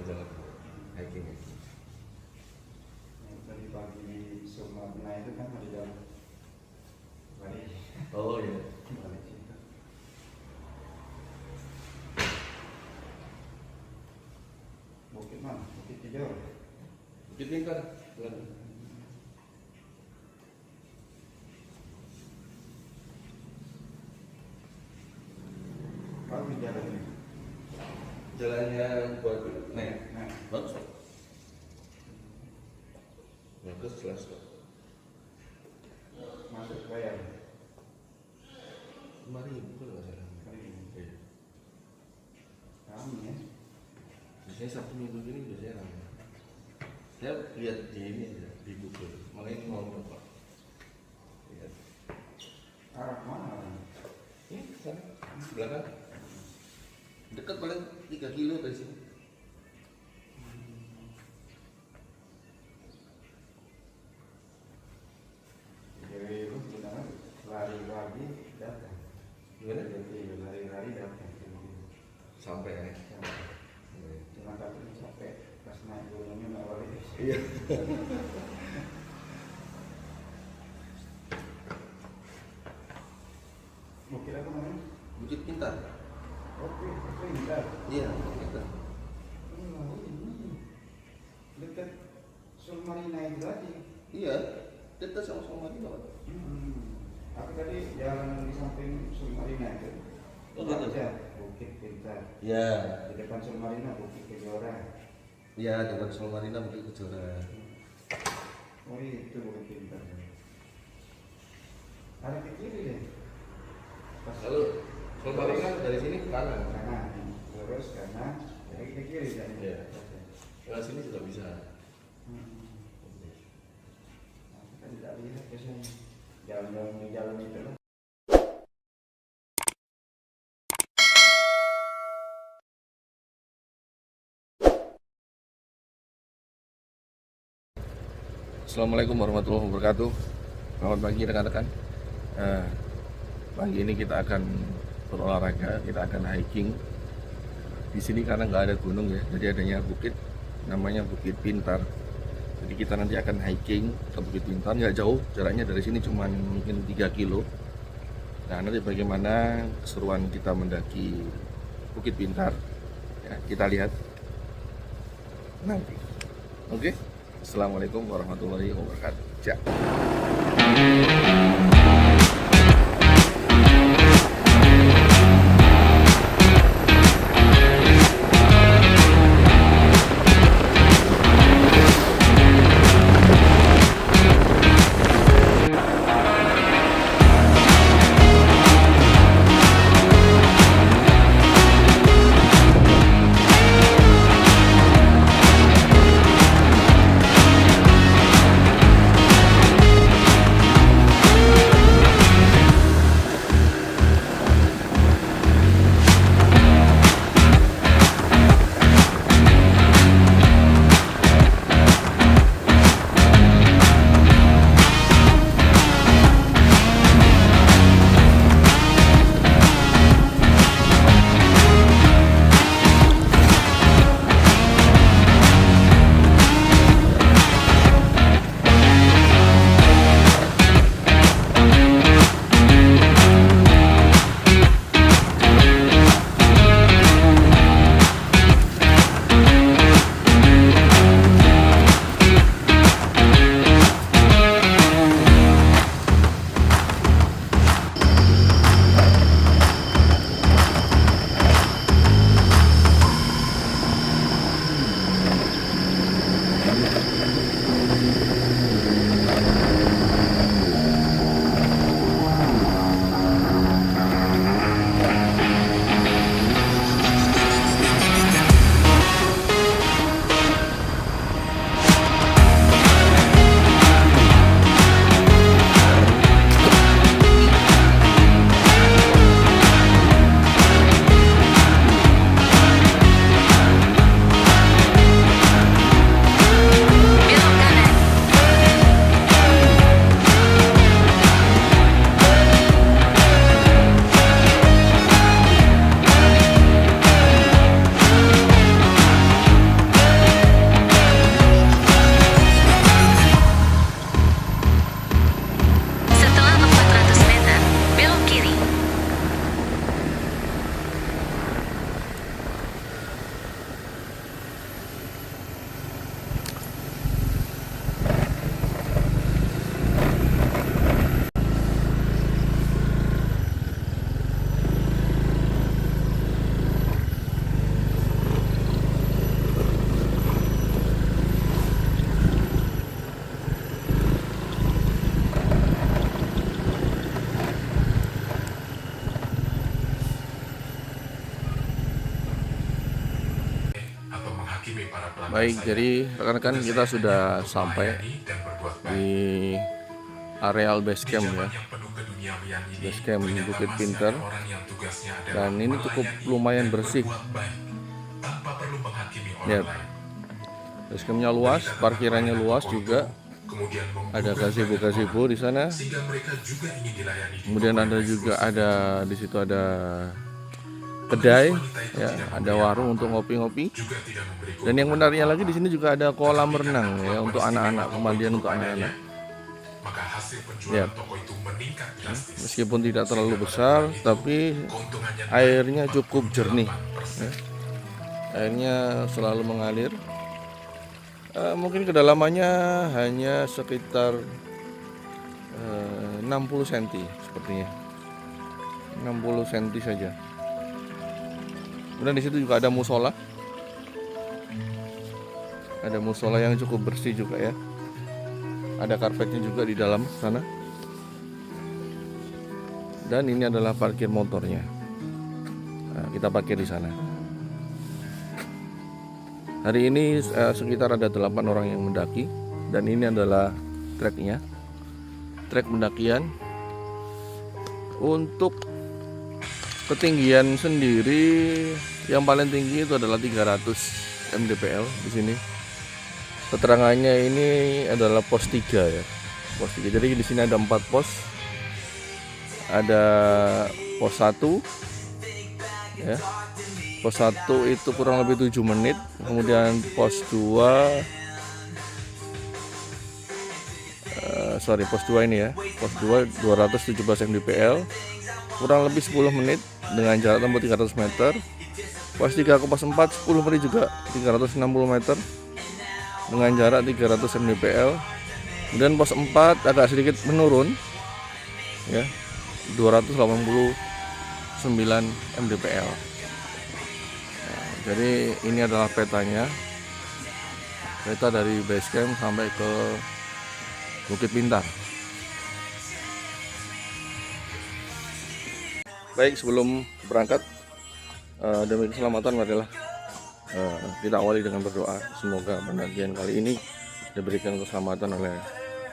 jalan hiking. Tadi pagi di Sumatera itu kan ada jalan balik. Oh iya. Balik situ. Bukit mana? Bukit Tidur. Bukit Bintang. Kalau di jalan ini. Jalannya buat naik. Nah, Bagus. Bagus jelas kok. masuk bayar. Mari kalau nggak salah. Iya. Kami ya. Biasanya Sabtu Minggu ini biasanya ramai. Saya lihat di ini ya, di Google. Makanya ini mau coba. Lihat. Arah mana orang? Ini sana belakang. Dekat paling 3 kilo dari sini. Jadi itu sebenarnya lari-lari datang. Gimana? Jadi lari-lari datang. Sampai ya. Cuma tapi sampai pas naik gunungnya nggak balik. Iya. Bukit apa namanya? Bukit Pintar. Oke, itu indah. Iya, Pintar. Oh, ini dekat Sulmarina itu tadi. Iya, dekat sama-sama ini Pak. Aku tadi jalan di samping Sulmarina itu. Oh, gitu. Aja, Bukit Pintar. Iya. Di depan Sulmarina Bukit Kejora. Iya, dekat Sulmarina Bukit Kejora. Oh itu Bukit Pintar. Ada ke kiri deh. Pas Lalu Sulmarina dari sini ke kanan. kanan, lurus kanan, jadi ke kiri kan? Iya. Ke sini juga bisa. Kita tidak lihat biasanya jalan-jalan di jalan itu lah. Assalamualaikum warahmatullahi wabarakatuh. Selamat pagi rekan-rekan. Pagi ini kita akan berolahraga, kita akan hiking. Di sini karena nggak ada gunung ya, jadi adanya bukit, namanya Bukit Pintar. Jadi kita nanti akan hiking ke Bukit Pintar, nggak jauh, jaraknya dari sini cuma mungkin 3 kilo. Nah nanti bagaimana keseruan kita mendaki Bukit Pintar, ya, kita lihat nanti. Oke. Assalamualaikum warahmatullahi wabarakatuh. Ja. Baik, jadi rekan-rekan kita sudah sampai di areal base camp ya. Base camp Bukit Pintar. Dan ini cukup lumayan bersih. Lihat. Base campnya luas, parkirannya luas juga. Ada gazebo di sana. Kemudian ada di situ ada kedai, ya, ada warung untuk ngopi-ngopi. Dan yang menariknya lagi di sini juga ada kolam renang ya untuk anak-anak, pemandian untuk anak-anak. Lihat, meskipun tidak terlalu besar, tapi airnya cukup jernih. Ya. Airnya selalu mengalir. Mungkin kedalamannya hanya sekitar 60 cm sepertinya, 60 cm saja. Kemudian di situ juga ada musola. Ada musola yang cukup bersih juga ya. Ada karpetnya juga di dalam sana. Dan ini adalah parkir motornya. Nah, kita parkir di sana. Hari ini sekitar ada 8 orang yang mendaki. Dan ini adalah treknya. Trek pendakian. Untuk ketinggian sendiri yang paling tinggi itu adalah 300 mdpl di sini. Keterangannya ini adalah pos 3 ya. Pos 3. Jadi di sini ada 4 pos. Ada pos 1 ya. Pos 1 itu kurang lebih 7 menit. Kemudian pos 2 pos 2 ini ya. Pos 2 217 mdpl. Kurang lebih 10 menit dengan jarak tempuh 300 meter. Pos 3 ke pos 4 10 menit juga 360 meter dengan jarak 300 mdpl. Kemudian pos 4 agak sedikit menurun ya, 289 mdpl. Nah, jadi ini adalah petanya. Peta dari base camp sampai ke Bukit Pintar. Baik, sebelum berangkat demi keselamatan marilah kita awali dengan berdoa. Semoga pendakian kali ini diberikan keselamatan oleh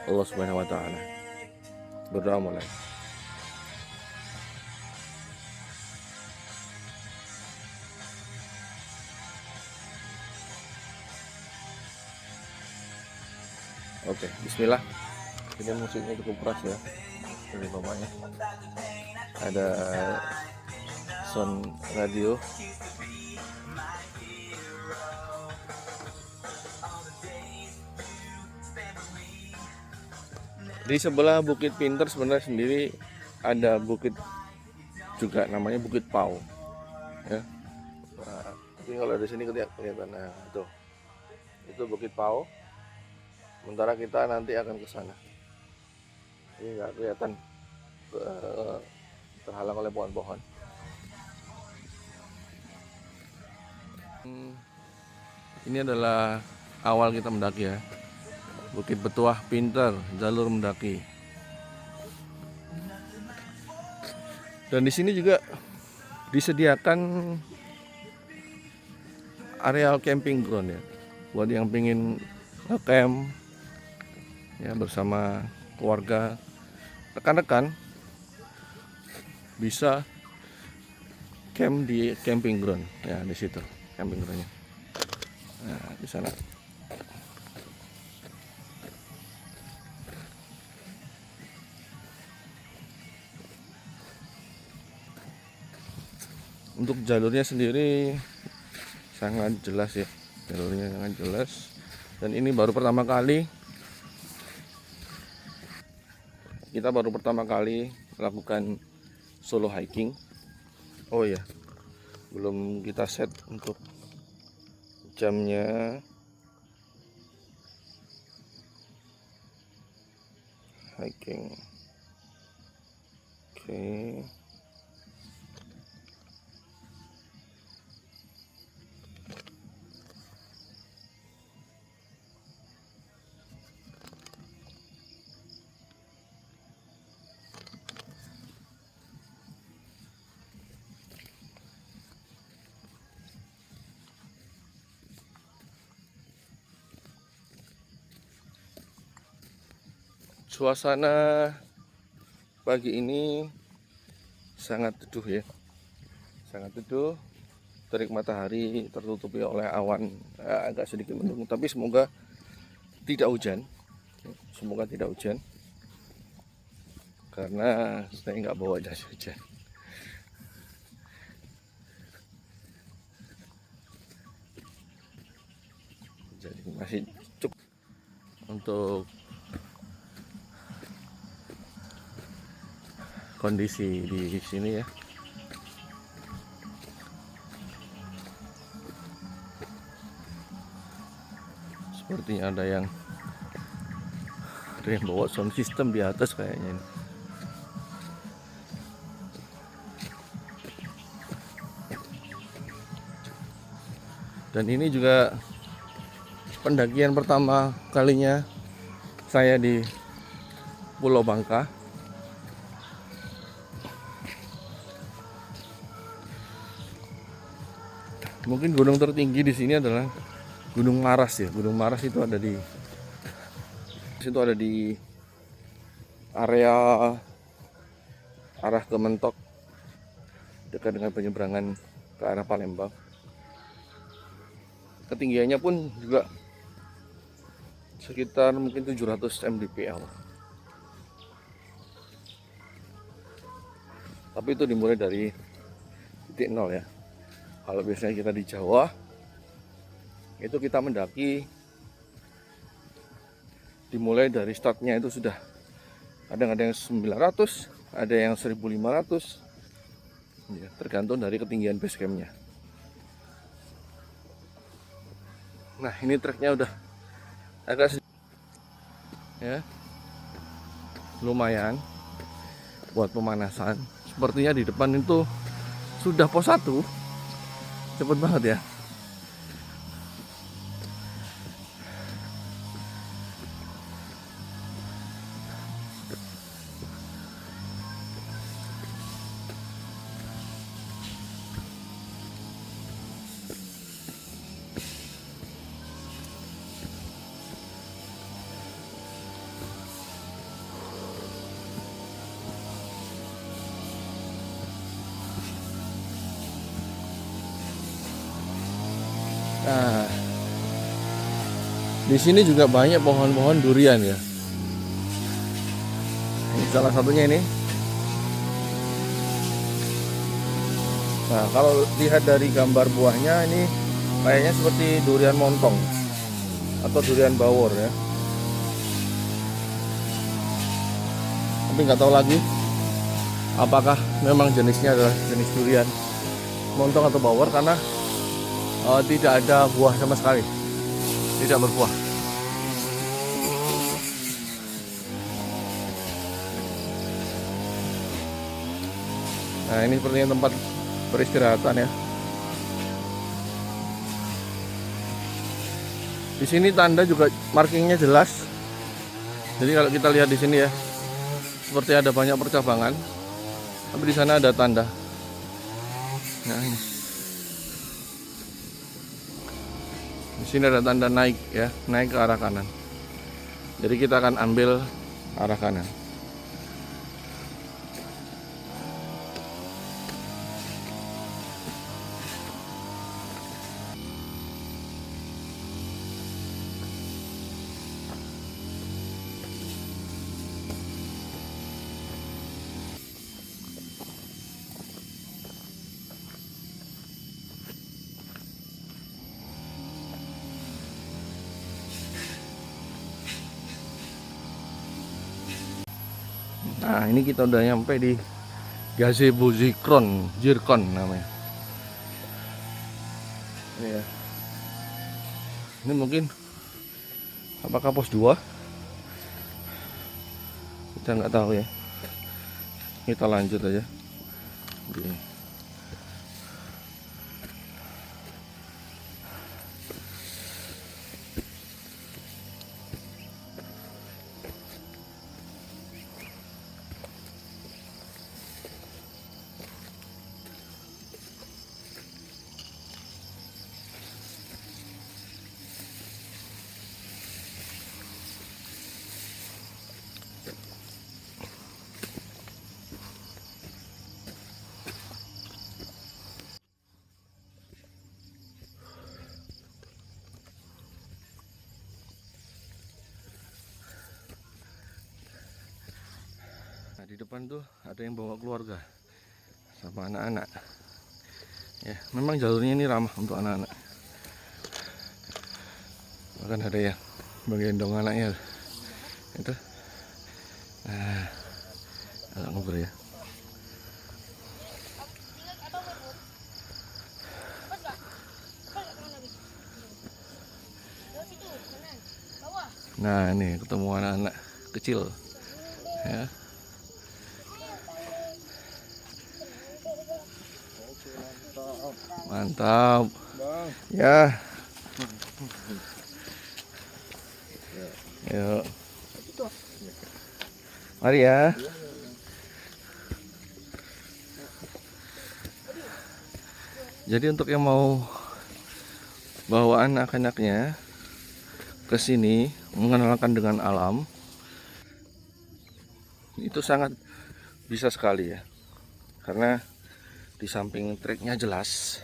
Allah Subhanahu wa taala. Berdoa mulai. Oke, bismillah. Ini musiknya cukup keras ya. Ini bapaknya. Ada sound radio. Di sebelah Bukit Pintar sebenarnya sendiri ada bukit juga namanya Bukit Pau. Ya. Nah, tapi kalau di sini kelihatan, nah itu Bukit Pau. Sementara kita nanti akan ke sana. Ini nggak kelihatan, terhalang oleh pohon-pohon. Ini adalah awal kita mendaki ya. Bukit Betuah Pintar, jalur mendaki. Dan di sini juga disediakan areal camping ground ya. Buat yang pengen camp ya bersama keluarga, rekan-rekan bisa camp di camping ground ya, di situ camping groundnya. Nah, di sana. Untuk jalurnya sendiri sangat jelas ya, jalurnya sangat jelas. Dan ini baru pertama kali melakukan solo hiking. Oh ya, belum kita set untuk jamnya. Hiking. Oke. Suasana pagi ini sangat teduh ya, sangat teduh. Terik matahari tertutupi oleh awan agak sedikit mendung, tapi semoga tidak hujan. Semoga tidak hujan, karena saya nggak bawa jas hujan. Jadi masih cukup untuk kondisi di sini ya. Sepertinya ada yang bawa sound system di atas kayaknya ini. Dan ini juga pendakian pertama kalinya saya di Pulau Bangka. Mungkin gunung tertinggi di sini adalah Gunung Maras ya. Gunung Maras itu ada di area arah ke Mentok, dekat dengan penyeberangan ke arah Palembang. Ketinggiannya pun juga sekitar mungkin 700 mdpl. Tapi itu dimulai dari titik nol ya. Kalau biasanya kita di Jawa, itu kita mendaki dimulai dari startnya itu sudah kadang ada yang 900, ada yang 1500 ya, tergantung dari ketinggian base campnya. Nah ini treknya udah agak ya, lumayan buat pemanasan. Sepertinya di depan itu sudah pos 1, cepet banget ya. Nah, di sini juga banyak pohon-pohon durian ya. Ini salah satunya ini. Nah, kalau lihat dari gambar buahnya ini kayaknya seperti durian montong atau durian bawor ya. Tapi nggak tahu lagi apakah memang jenisnya adalah jenis durian montong atau bawor, karena tidak ada buah sama sekali, tidak berbuah. Nah ini sepertinya tempat peristirahatan ya. Di sini tanda juga markingnya jelas. Jadi kalau kita lihat di sini ya, seperti ada banyak percabangan, tapi di sana ada tanda. Nah ini. Di sini ada tanda naik ya, naik ke arah kanan. Jadi kita akan ambil arah kanan. Nah ini kita udah nyampe di Gazebo Zirkon namanya. Ini ya. Ini mungkin apakah pos 2? Kita nggak tahu ya. Kita lanjut aja. Oke. Di depan tuh ada yang bawa keluarga sama anak-anak. Ya, memang jalurnya ini ramah untuk anak-anak. Bahkan ada yang menggendong anaknya. Itu. Nah, agak ngobrol ya. Nah, ini ketemu anak-anak kecil. Ya. Mantap. Bang. Ya. Yuk. Mari ya. Jadi untuk yang mau bawa anak-anaknya ke sini mengenalkan dengan alam, itu sangat bisa sekali ya. Karena di samping treknya jelas,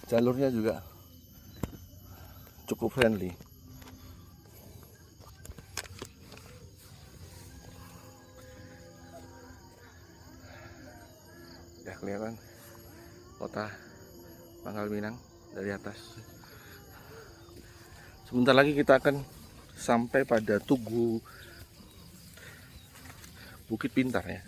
jalurnya juga cukup friendly. Udah kelihatan kota Pangkal Pinang dari atas. Sebentar lagi kita akan sampai pada Tugu Bukit Pintar ya.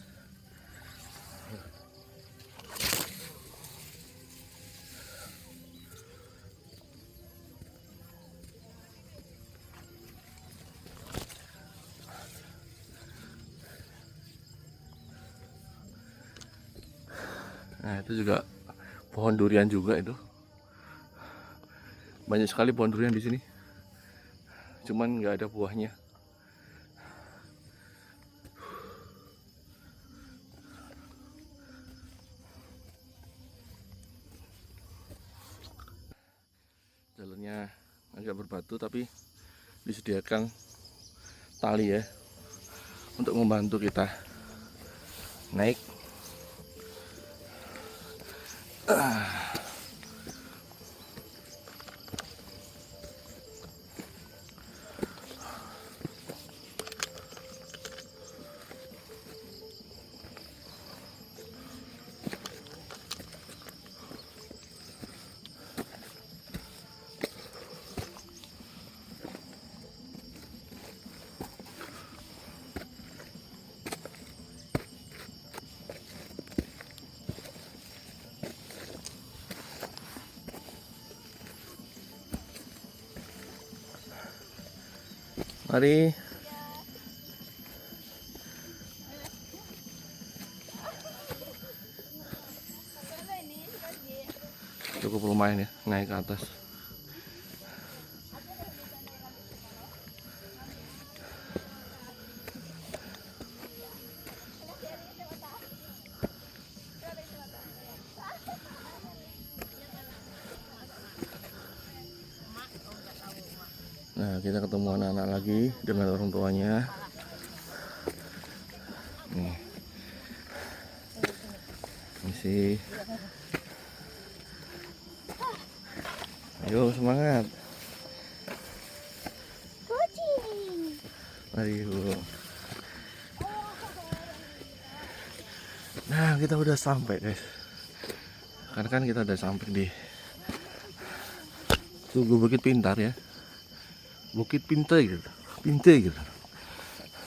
Nah, itu juga pohon durian juga itu. Banyak sekali pohon durian di sini. Cuman nggak ada buahnya. Jalurnya agak berbatu tapi disediakan tali ya untuk membantu kita naik. Mari. Cukup lumayan ya naik ke atas. Nah, kita ketemu anak-anak lagi dengan orang tuanya. Nih. Misi. Ayo semangat. Mari Bu. Nah, kita udah sampai guys. Karena kan kita udah sampai di Tugu Bukit Pintar ya. Bukit Pintar gitu. Pintar gitu.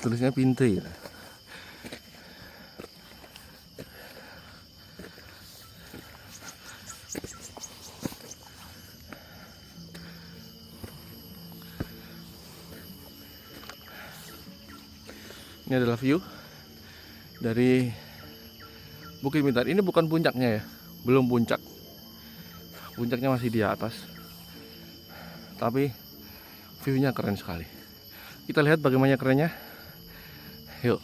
Tulisnya Pintar gitu. Ini adalah view dari Bukit Pintar. Ini bukan puncaknya ya, belum puncak. Puncaknya masih di atas. Tapi view-nya keren sekali. Kita lihat bagaimana kerennya. Yuk.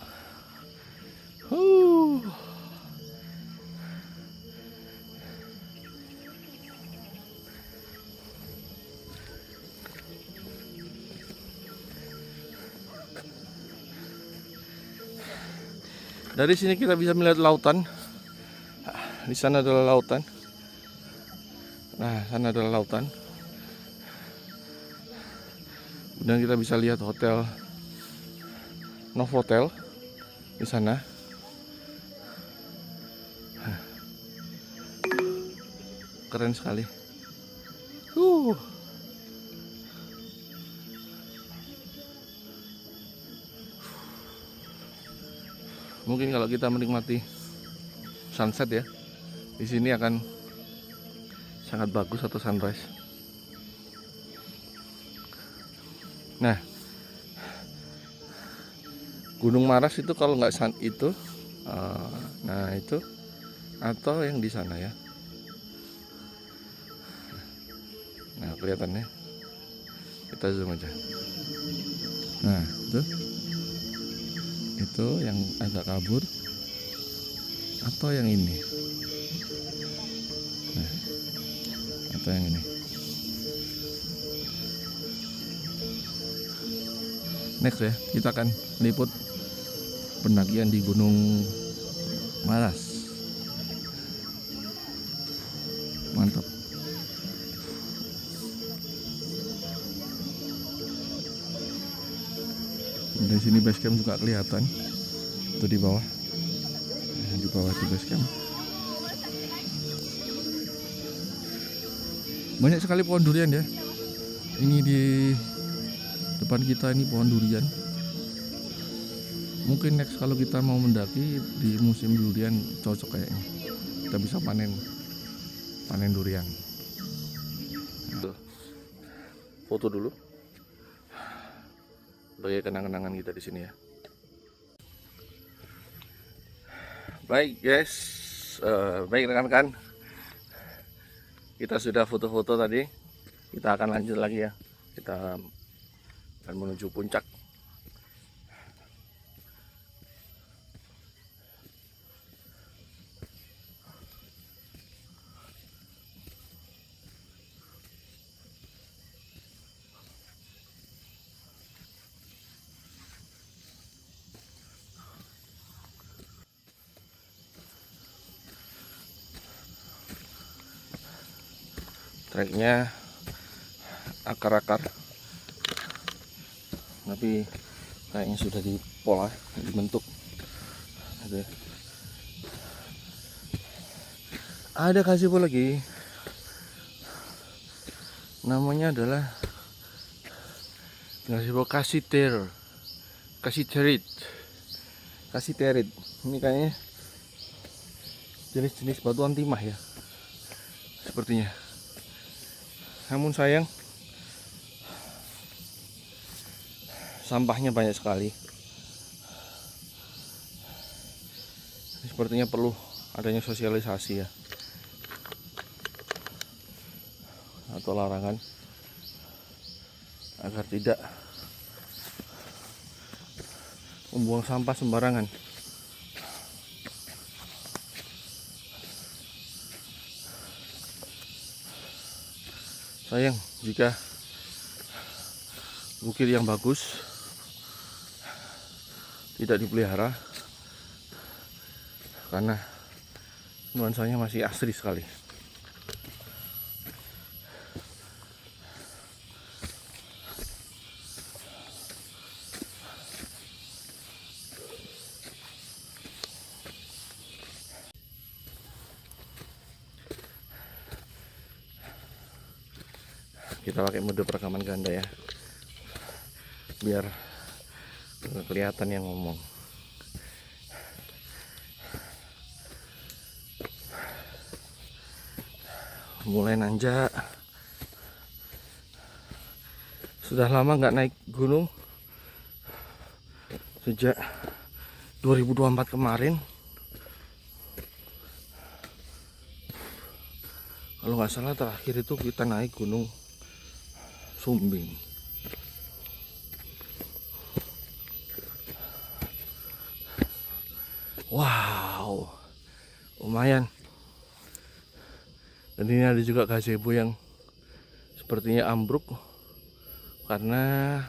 Dari sini kita bisa melihat lautan. Di sana adalah lautan. Nah, sana adalah lautan. Dan kita bisa lihat hotel Novotel di sana. Keren sekali. Mungkin kalau kita menikmati sunset ya, di sini akan sangat bagus atau sunrise. Nah, Gunung Maras itu kalau nggak itu, nah itu atau yang di sana ya. Nah kelihatannya, kita zoom aja. Nah itu yang agak kabur atau yang ini. Nah, atau yang ini. Next ya, kita akan liput pendakian di Gunung Maras. Mantap. Dari sini base camp juga kelihatan. Itu di bawah. Di bawah di base camp. Banyak sekali pohon durian ya. Ini di depan kita ini pohon durian. Mungkin next kalau kita mau mendaki di musim durian cocok kayaknya. Kita bisa panen durian. Foto dulu. Sebagai kenang-kenangan kita di sini ya. Baik guys, baik rekan-rekan. Kita sudah foto-foto tadi. Kita akan lanjut lagi ya. Kita akan menuju puncak. Treknya akar-akar, tapi kayaknya sudah dipola, dibentuk. Ada gazebo lagi, namanya adalah gazebo kasiterit. Ini kayaknya jenis-jenis batuan timah ya, sepertinya. Namun sayang, sampahnya banyak sekali. Sepertinya perlu adanya sosialisasi ya, atau larangan agar tidak membuang sampah sembarangan. Sayang jika bukit yang bagus tidak dipelihara, karena nuansanya masih asri sekali. Kita pakai mode perekaman ganda ya, biar kelihatan yang ngomong. Mulai nanjak. Sudah lama nggak naik gunung, sejak 2024 kemarin. Kalau nggak salah terakhir itu kita naik gunung Sumbing. Wow, lumayan. Dan ini ada juga gazebo yang sepertinya ambruk karena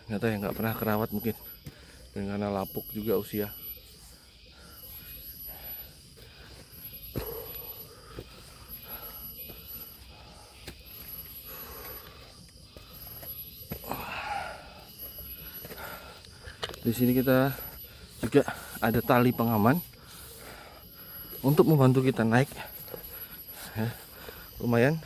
nggak tahu ya, nggak pernah kerawat mungkin, dan karena lapuk juga usia. Di sini kita juga ada tali pengaman untuk membantu kita naik. Ya, lumayan.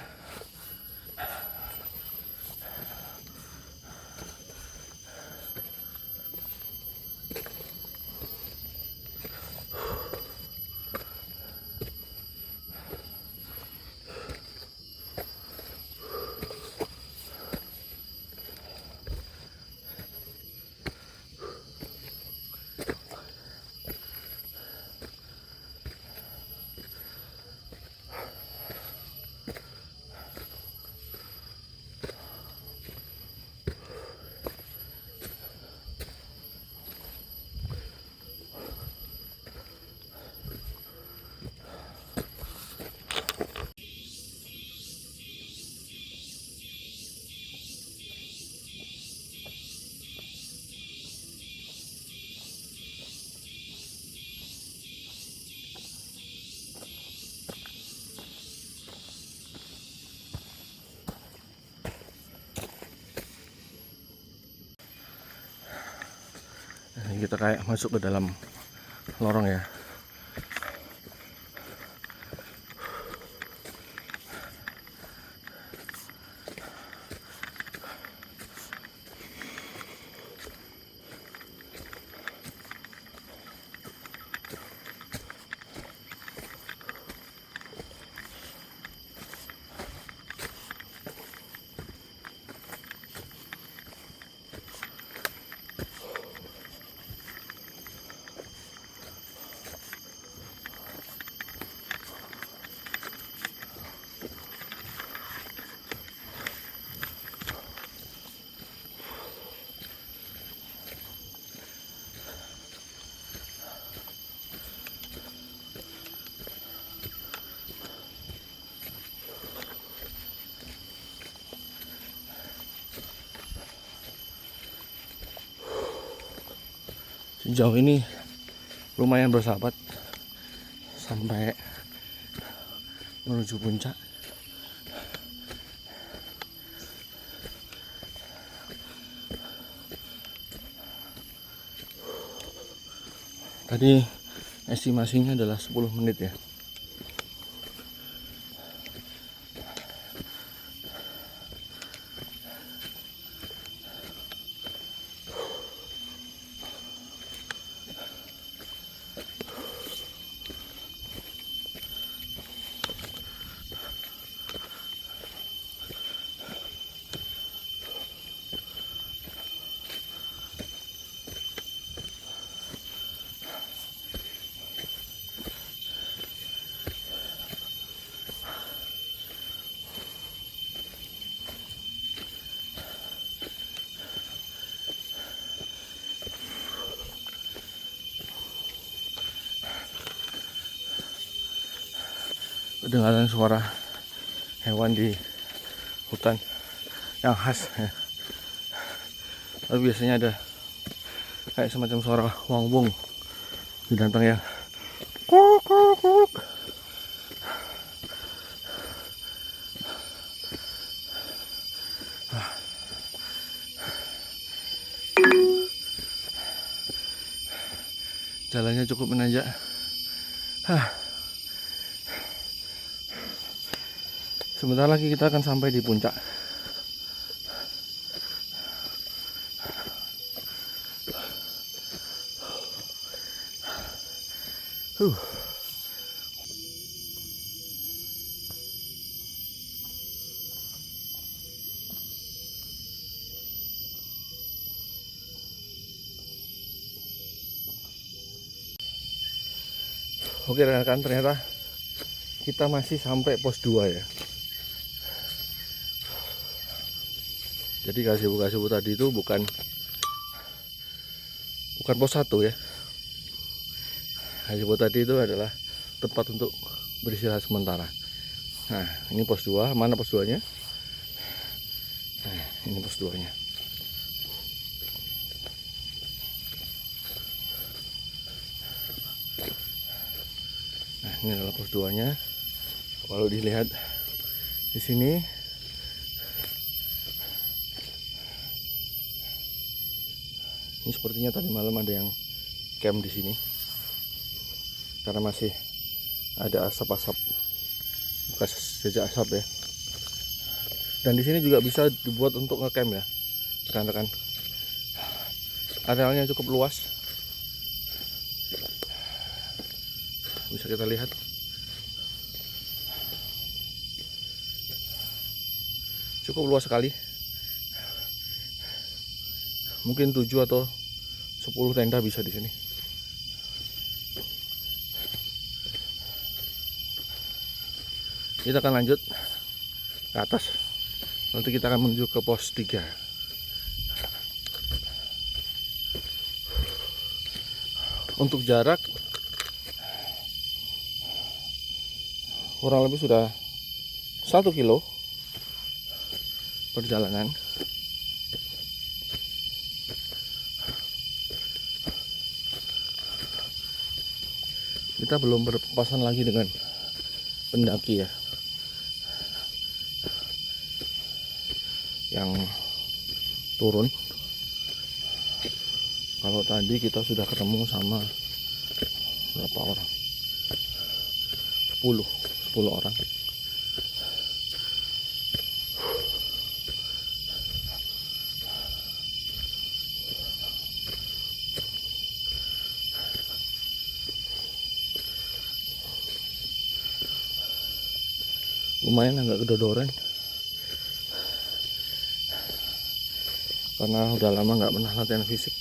Kita kayak masuk ke dalam lorong ya. Sejauh ini lumayan bersahabat sampai menuju puncak. Tadi estimasinya adalah 10 menit ya. Kedengaran suara hewan di hutan yang khas ya. Tapi biasanya ada kayak semacam suara wong-wong binatang yang kuk kuk kuk. Jalannya cukup menanjak. Sebentar lagi kita akan sampai di puncak. Oke rekan, ternyata kita masih sampai pos 2 ya. Jadi gazebo tadi itu bukan pos 1 ya. Gazebo tadi itu adalah tempat untuk beristirahat sementara. Nah, ini pos 2. Mana pos 2-nya? Nah, ini pos 2-nya. Nah, ini adalah pos 2-nya. Kalau dilihat di sini Ini sepertinya tadi malam ada yang camp di sini karena masih ada asap-asap, bekas jejak asap ya. Dan di sini juga bisa dibuat untuk ngecamp ya, rekan-rekan. Arealnya cukup luas, bisa kita lihat. Cukup luas sekali. Mungkin 7 atau 10 tenda bisa di sini. Kita akan lanjut ke atas. Nanti kita akan menuju ke pos 3. Untuk jarak kurang lebih sudah 1 kilo perjalanan. Kita belum berpapasan lagi dengan pendaki ya, yang turun. Kalau tadi kita sudah ketemu sama berapa orang? 10 orang. Lumayan agak kedodoran karena udah lama nggak pernah latihan fisik.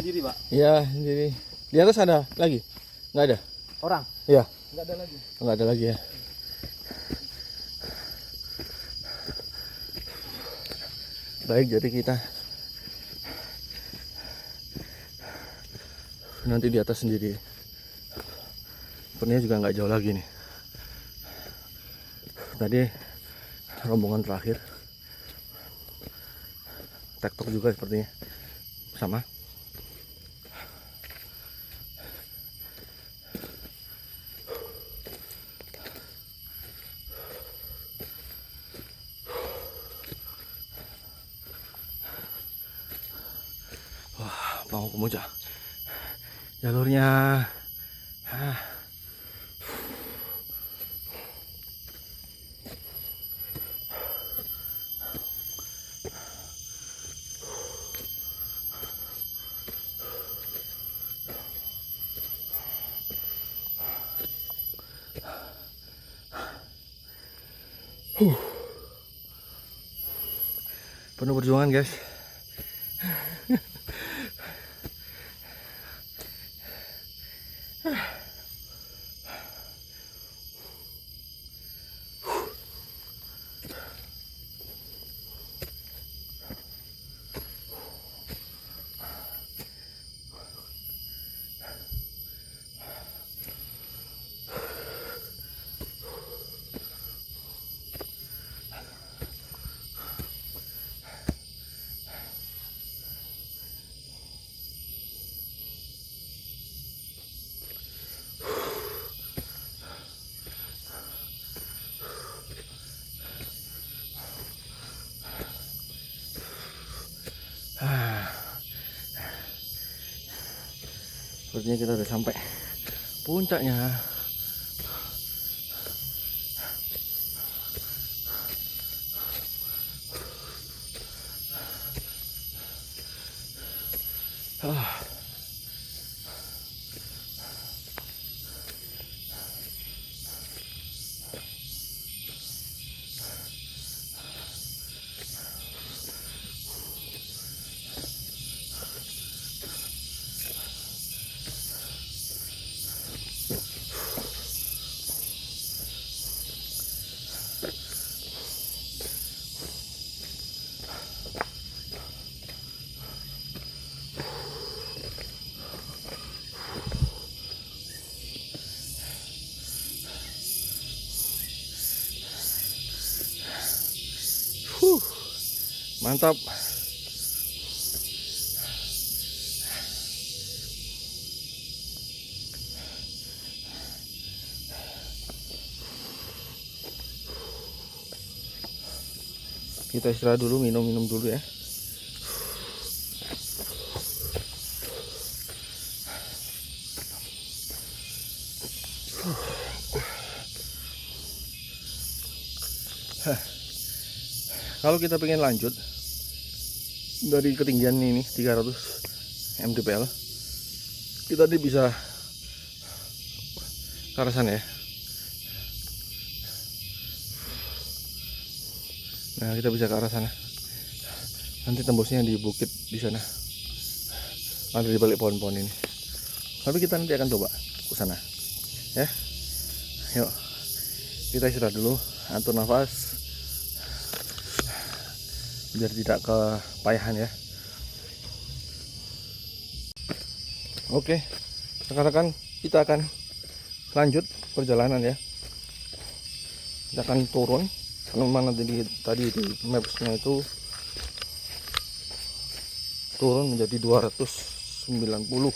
Sendiri, Pak? Iya, jadi di atas ada lagi? Nggak ada? Orang? Iya. Nggak ada lagi. Nggak ada lagi ya. Baik, jadi kita nanti di atas sendiri. Sepertinya juga nggak jauh lagi nih. Tadi rombongan terakhir tektok juga sepertinya sama. Wah, mau ke puncak. Jalurnya penuh perjuangan, guys. Sepertinya kita udah sampai puncaknya. Mantap. Kita istirahat dulu, minum-minum dulu ya. Kalau kita pengen lanjut dari ketinggian ini 300 mdpl, kita tadi bisa ke arah sana ya. Nah, kita bisa ke arah sana. Nanti tembusnya di bukit di sana. Ada di balik pohon-pohon ini. Tapi kita nanti akan coba ke sana. Ya. Yuk. Kita istirahat dulu, atur nafas. Biar tidak kepayahan ya. Oke. Sekarang kita akan lanjut perjalanan ya. Kita akan turun. Karena tadi di mapsnya itu turun menjadi 290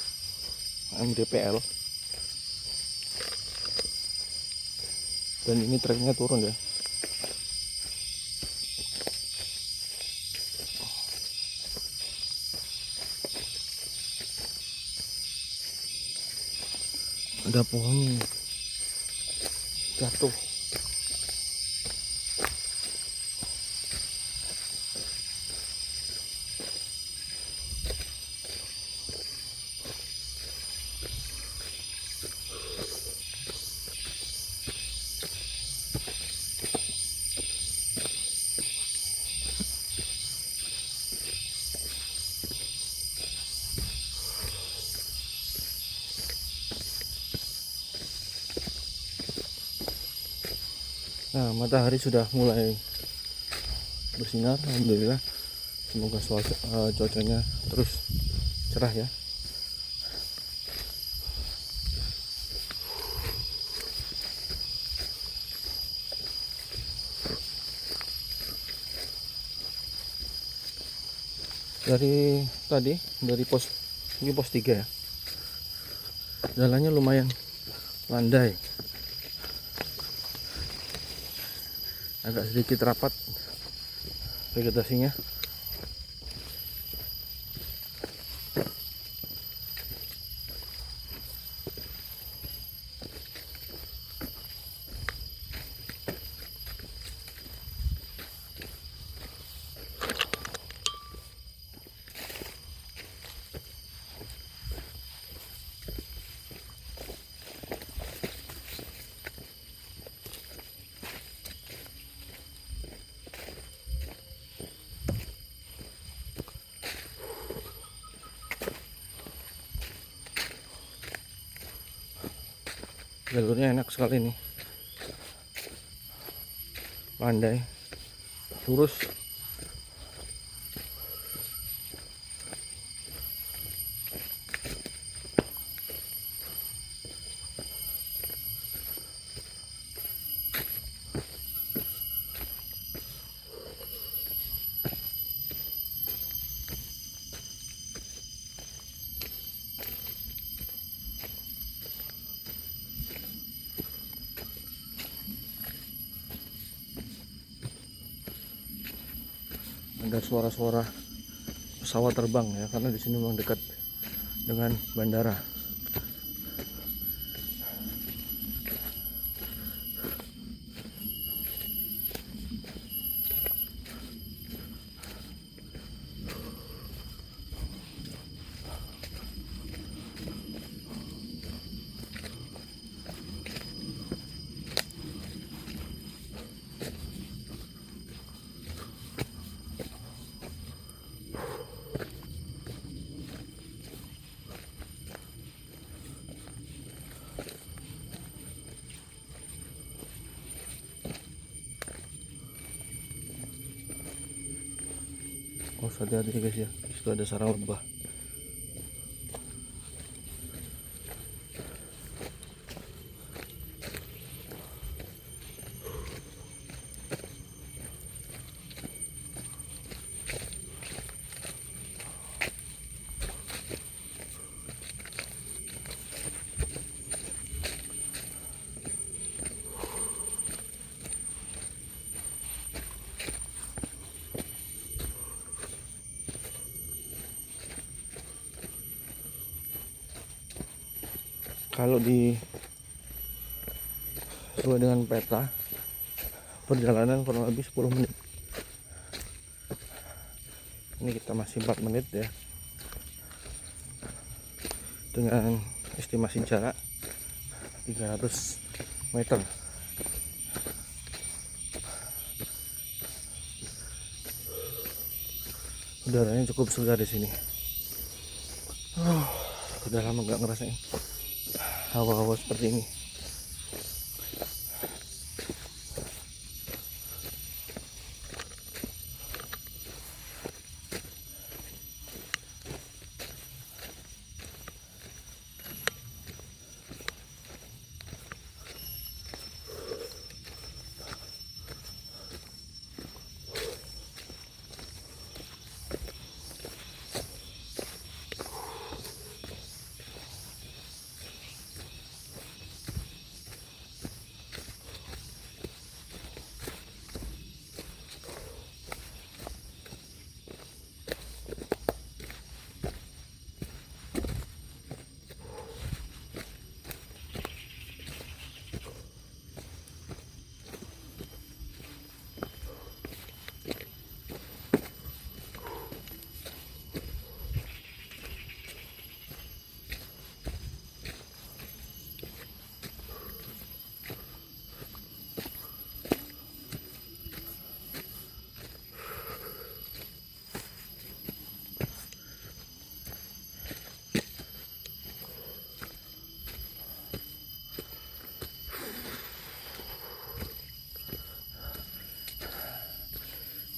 mdpl, dan ini treknya turun ya. Ada pohon jatuh. Nah, matahari sudah mulai bersinar, alhamdulillah. Semoga cuacanya terus cerah ya. Dari tadi, dari ini pos 3 ya. Jalannya lumayan landai. Agak sedikit rapat vegetasinya. Jalurnya enak sekali nih, landai, lurus. Ada suara-suara pesawat terbang ya, karena di sini memang dekat dengan bandara. hati-hati guys ya, di situ ada sarang lebah. Kalau di sesuai dengan peta perjalanan kurang lebih 10 menit. Ini kita masih 4 menit ya, dengan estimasi jarak 300 meter. Udaranya cukup segar di sini. Udah lama nggak ngerasain hawa-hawa seperti ini.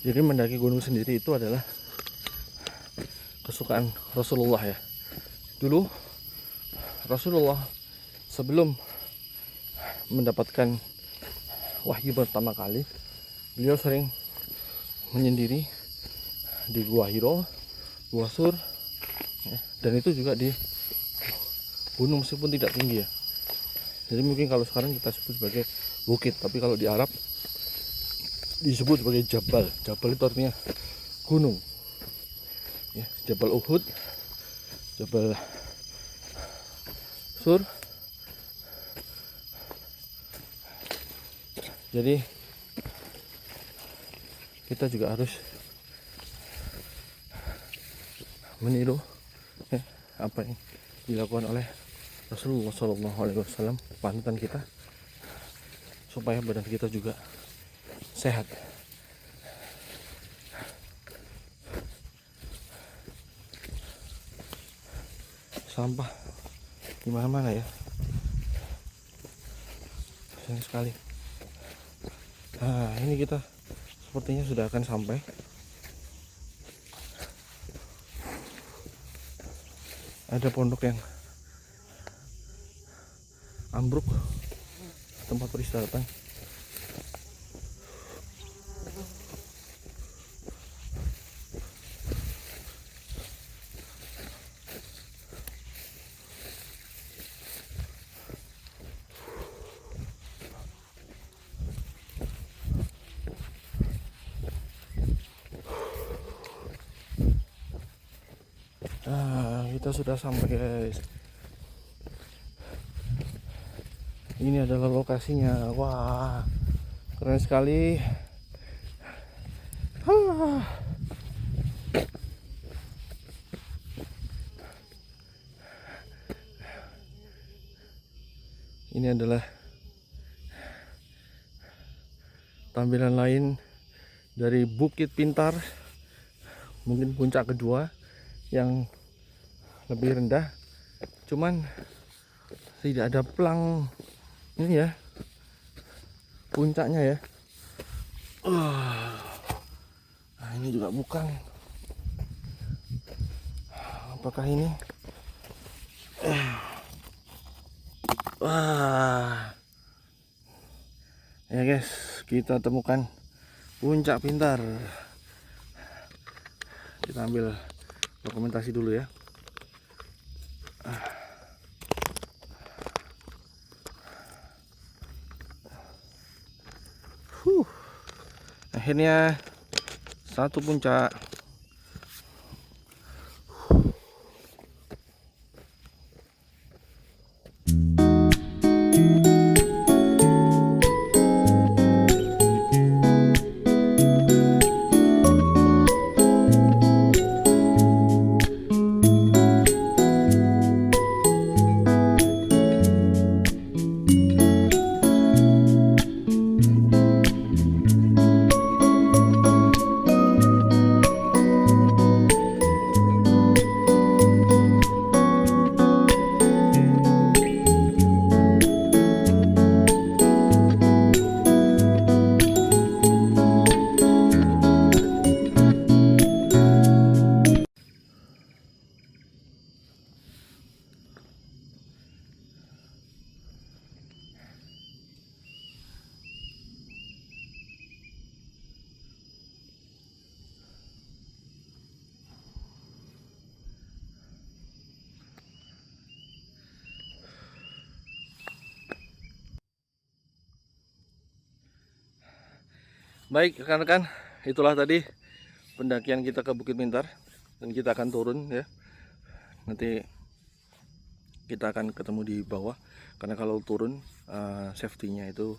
Jadi mendaki gunung sendiri itu adalah kesukaan Rasulullah ya. Dulu Rasulullah sebelum mendapatkan wahyu pertama kali, beliau sering menyendiri di Gua Hiro, Gua Sur ya, dan itu juga di gunung meskipun tidak tinggi ya. Jadi mungkin kalau sekarang kita sebut sebagai bukit, tapi kalau di Arab disebut sebagai Jabal. Jabal itu artinya gunung ya, Jabal Uhud, Jabal Sur. Jadi kita juga harus meniru ya, apa yang dilakukan oleh Rasulullah SAW, panutan kita, supaya badan kita juga sehat. Sampah di mana-mana ya, sayang sekali. Nah, ini kita sepertinya sudah akan sampai. Ada pondok yang ambruk, tempat peristirahatan. Kita sudah sampai guys. Ini adalah lokasinya. Wah, keren sekali. Ini adalah tampilan lain dari Bukit Pintar, mungkin puncak kedua yang lebih rendah, cuman tidak ada pelang ini ya, puncaknya ya. Nah, ini juga bukan Apakah ini? Wah. Ya guys, kita temukan puncak pintar. Kita ambil dokumentasi dulu ya. Akhirnya satu puncak. Baik rekan-rekan, itulah tadi pendakian kita ke Bukit Pintar, dan kita akan turun ya. Nanti kita akan ketemu di bawah, karena kalau turun safety-nya itu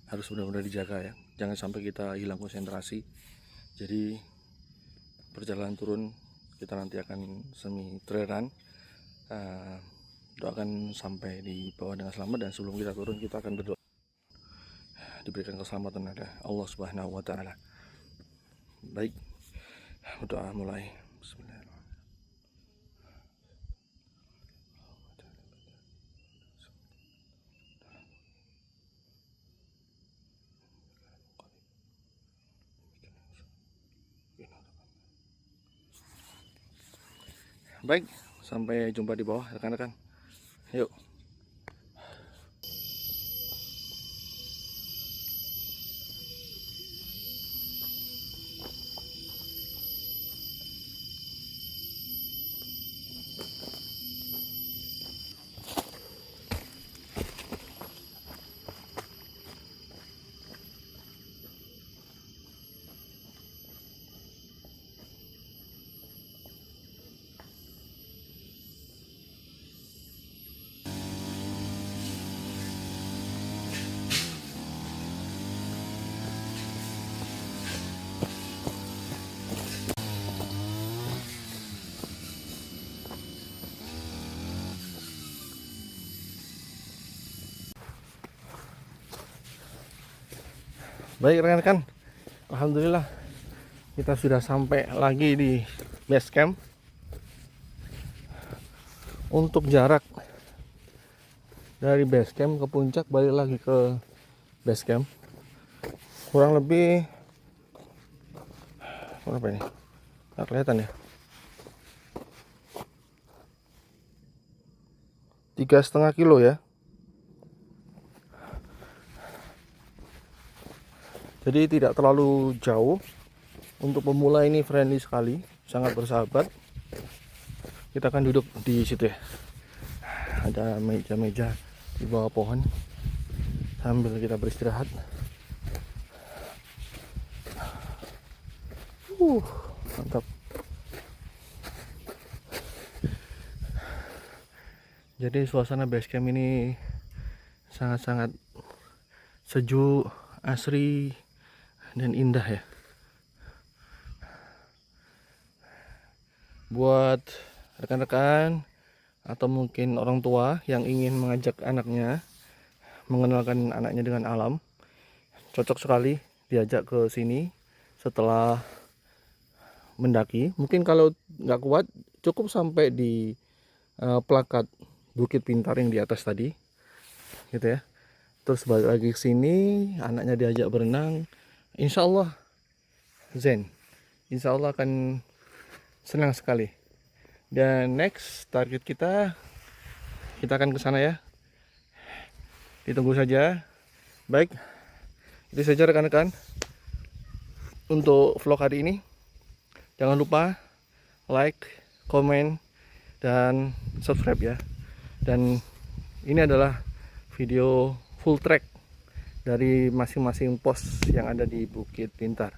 harus benar-benar dijaga ya. Jangan sampai kita hilang konsentrasi. Jadi perjalanan turun kita nanti akan semi trail run. Doakan sampai di bawah dengan selamat, dan sebelum kita turun kita akan berdoa diberikan keselamatan oleh Allah Subhanahu wa taala. Baik, berdoa mulai. Bismillahirrahmanirrahim. Baik, sampai jumpa di bawah rekan-rekan. Yuk. Baik rekan-rekan, alhamdulillah kita sudah sampai lagi di base camp. Untuk jarak dari base camp ke puncak balik lagi ke base camp kurang lebih berapa ini? Nggak kelihatan ya. 3,5 kilo ya. Jadi tidak terlalu jauh. Untuk pemula ini friendly sekali, sangat bersahabat. Kita akan duduk di situ ya. Ada meja-meja di bawah pohon sambil kita beristirahat. Mantap. Jadi suasana base camp ini sangat-sangat sejuk, asri, dan indah ya. Buat rekan-rekan atau mungkin orang tua yang ingin mengajak anaknya, mengenalkan anaknya dengan alam, cocok sekali diajak ke sini setelah mendaki. Mungkin kalau nggak kuat cukup sampai di plakat Bukit Pintar yang di atas tadi gitu ya. Terus balik lagi ke sini, anaknya diajak berenang, insya Allah zen, insya Allah akan senang sekali. Dan next target kita akan ke sana ya. Ditunggu saja. Baik, itu saja rekan-rekan untuk vlog hari ini. Jangan lupa like, komen, dan subscribe ya. Dan ini adalah video full track dari masing-masing pos yang ada di Bukit Pintar.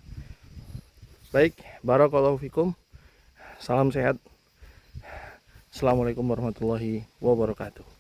Baik, barakallahu fikum. Salam sehat. Assalamualaikum warahmatullahi wabarakatuh.